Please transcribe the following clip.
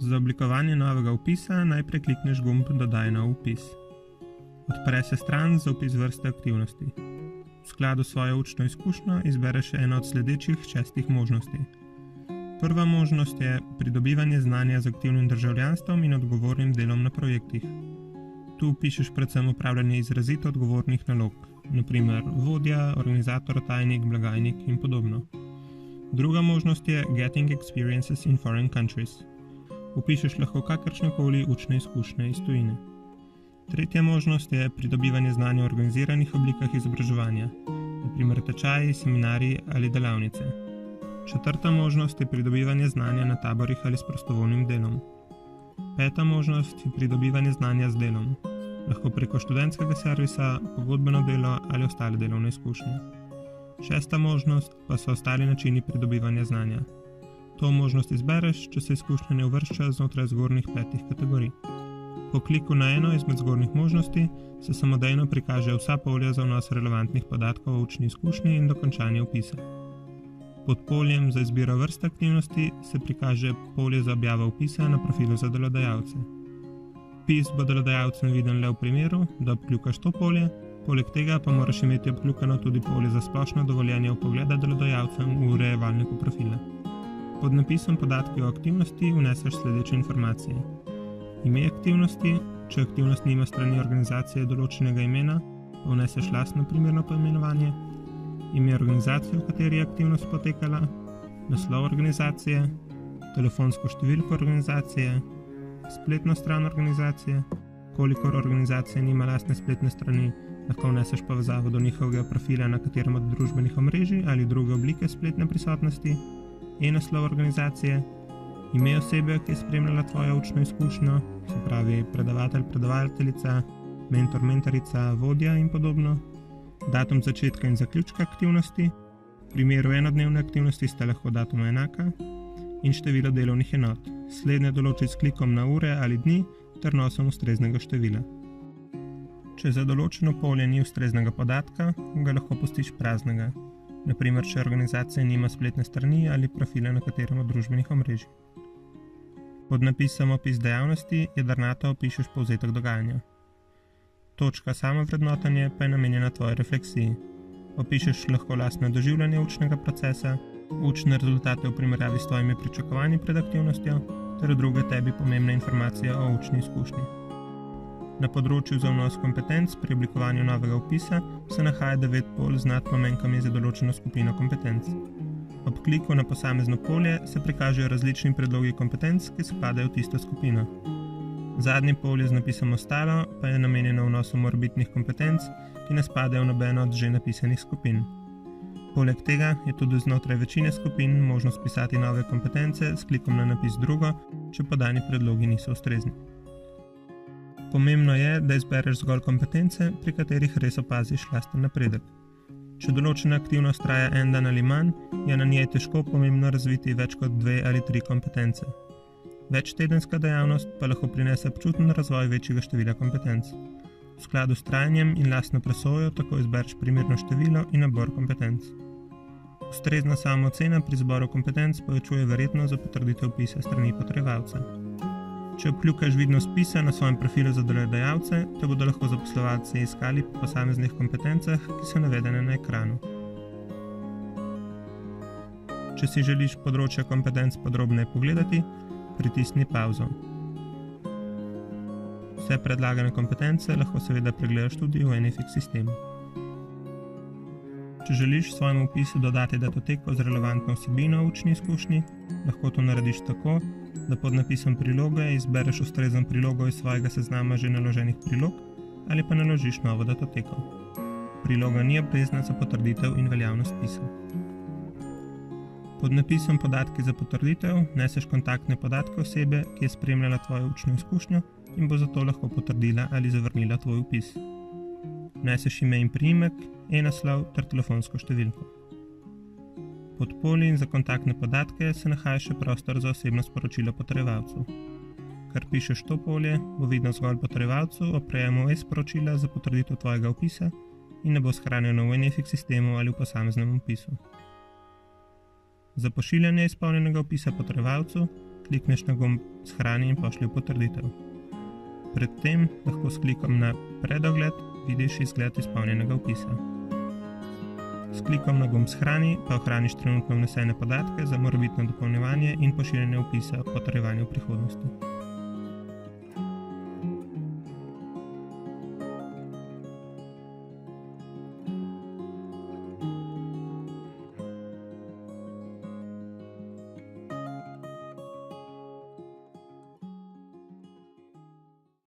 Za oblikovanje novega vpisa najprej klikneš gumb Dodaj nov vpis. Odpre se stran za vpis vrste aktivnosti. V skladu s svojo učno izkušnjo izbereš eno od sledečih 6 možnosti. Prva možnost je pridobivanje znanja z aktivnim državljanstvom in odgovornim delom na projektih. Tu vpišeš predvsem opravljanje izrazito odgovornih nalog, naprimer vodja, organizator, tajnik, blagajnik in podobno. Druga možnost je Getting Experiences in Foreign Countries. Vpišeš lahko kakršnekoli učne izkušnje iz tujine. Tretja možnost je pridobivanje znanja o organiziranih oblikah izobraževanja, naprimer tečaji, seminarji ali delavnice. Četrta možnost je pridobivanje znanja na taborih ali s prostovoljnim delom. Peta možnost je pridobivanje znanja z delom, lahko preko študentskega servisa, pogodbeno delo ali ostale delovne izkušnje. Šesta možnost pa so ostali načini pridobivanja znanja. To možnost izbereš, če se izkušnja ne uvršča znotraj zgornjih 5 kategorij. Po kliku na eno izmed zgornjih možnosti se samodejno prikaže vsa polja za vnos relevantnih podatkov o učni izkušnji in dokončanje vpisa. Pod poljem za izbiro vrste aktivnosti se prikaže polje za objavo vpisa na profilu za delodajalce. Vpis bo delodajalcem viden le v primeru, da obkljukaš to polje, poleg tega pa moraš imeti obkljukano tudi polje za splošno dovoljenje vpogleda delodajalcem v urejevalniku profila. Pod napisom Podatki o aktivnosti vneseš sledeče informacije. Ime aktivnosti, če aktivnost nima strani organizacije določenega imena, pa vneseš lastno primerno poimenovanje, ime organizacije, v kateri je aktivnost potekala, naslov organizacije, telefonsko številko organizacije, spletno stran organizacije, kolikor organizacija nima lastne spletne strani, lahko vneseš povezavo do njihovega profila na katerem od družbenih omrežij ali druge oblike spletne prisotnosti, e-naslov organizacije, ime osebe, ki je spremljala tvojo učno izkušnjo, se pravi predavatelj, predavateljica, mentor, mentorica, vodja in podobno, datum začetka in zaključka aktivnosti, v primeru enodnevne aktivnosti sta lahko datuma enaka, in število delovnih enot. Slednje določi s klikom na ure ali dni ter nosom ustreznega števila. Če za določeno polje ni ustreznega podatka, ga lahko pustiš praznega, naprimer, če organizacija nima spletne strani ali profila na katerem od družbenih omrežij. Pod napisom Opis dejavnosti jedrnato opišeš povzetek dogajanja. Točka Samovrednotenje pa je namenjena tvoji refleksiji. Opišeš lahko lastno doživljanje učnega procesa, učne rezultate v primerjavi s tvojimi pričakovanji pred aktivnostjo ter druge tebi pomembne informacije o učni izkušnji. Na področju za vnos kompetenc pri oblikovanju novega vpisa se nahaja 9 polj z nadpomenkami za določeno skupino kompetenc. Ob kliku na posamezno polje se prikažejo različni predlogi kompetenc, ki spadajo v tisto skupino. Zadnje polje z napisom Ostalo pa je namenjeno vnosu morebitnih kompetenc, ki ne spadajo v nobeno od že napisanih skupin. Poleg tega je tudi znotraj večine skupin možnost pisati nove kompetence s klikom na napis Drugo, če podani predlogi niso ustrezni. Pomembno je, da izbereš zgolj kompetence, pri katerih res opaziš lasten napredek. Če določena aktivnost traja en dan ali manj, je na njej težko pomembno razviti več kot 2 ali 3 kompetence. Večtedenska dejavnost pa lahko prinese občuten razvoj večjega števila kompetenc. V skladu s trajanjem in lastno presojo tako izbereš primerno število in nabor kompetenc. Ustrezna samoocena pri izboru kompetenc povečuje verjetnost za potrditev vpisa strani potrjevalca. Če obkljukaš vidnost vpisa na svojem profilu za delodajalce, te bodo lahko zaposlovalci iskali po posameznih kompetencah, ki so navedene na ekranu. Če si želiš področje kompetenc podrobneje pogledati, pritisni pavzo. Vse predlagane kompetence lahko seveda pregledaš tudi v NFX sistemu. Če želiš svojemu vpisu dodati datoteko z relevantno vsebino v učni izkušnji, lahko to narediš tako, da pod napisom priloge izbereš ustrezno prilogo iz svojega seznama že naloženih prilog ali pa naložiš novo datoteko. Priloga ni obvezna za potrditev in veljavnost vpisa. Pod napisom Podatki za potrditev neseš kontaktne podatke osebe, ki je spremljala tvojo učno izkušnjo in bo zato lahko potrdila ali zavrnila tvoj vpis. Vneseš ime in priimek, e-naslov ter telefonsko številko. Pod polji za kontaktne podatke se nahaja še prostor za osebno sporočilo potrjevalcu. Ker pišeš to polje, bo vidno zgolj potrjevalcu o prejemu e-sporočila za potrditev tvojega vpisa in ne bo shranjeno v NFX sistemu ali v posameznem vpisu. Za pošiljanje izpolnjenega vpisa potrjevalcu klikneš na gumb Shrani in pošlji v potrditev. Predtem lahko s klikom na Predogled vidiš izgled izpolnjenega vpisa. S klikom na gumb Shrani pa ohraniš trenutno vnesene podatke za morebitno dopolnjevanje in pošiljenje vpisa o potrjevanju v prihodnosti.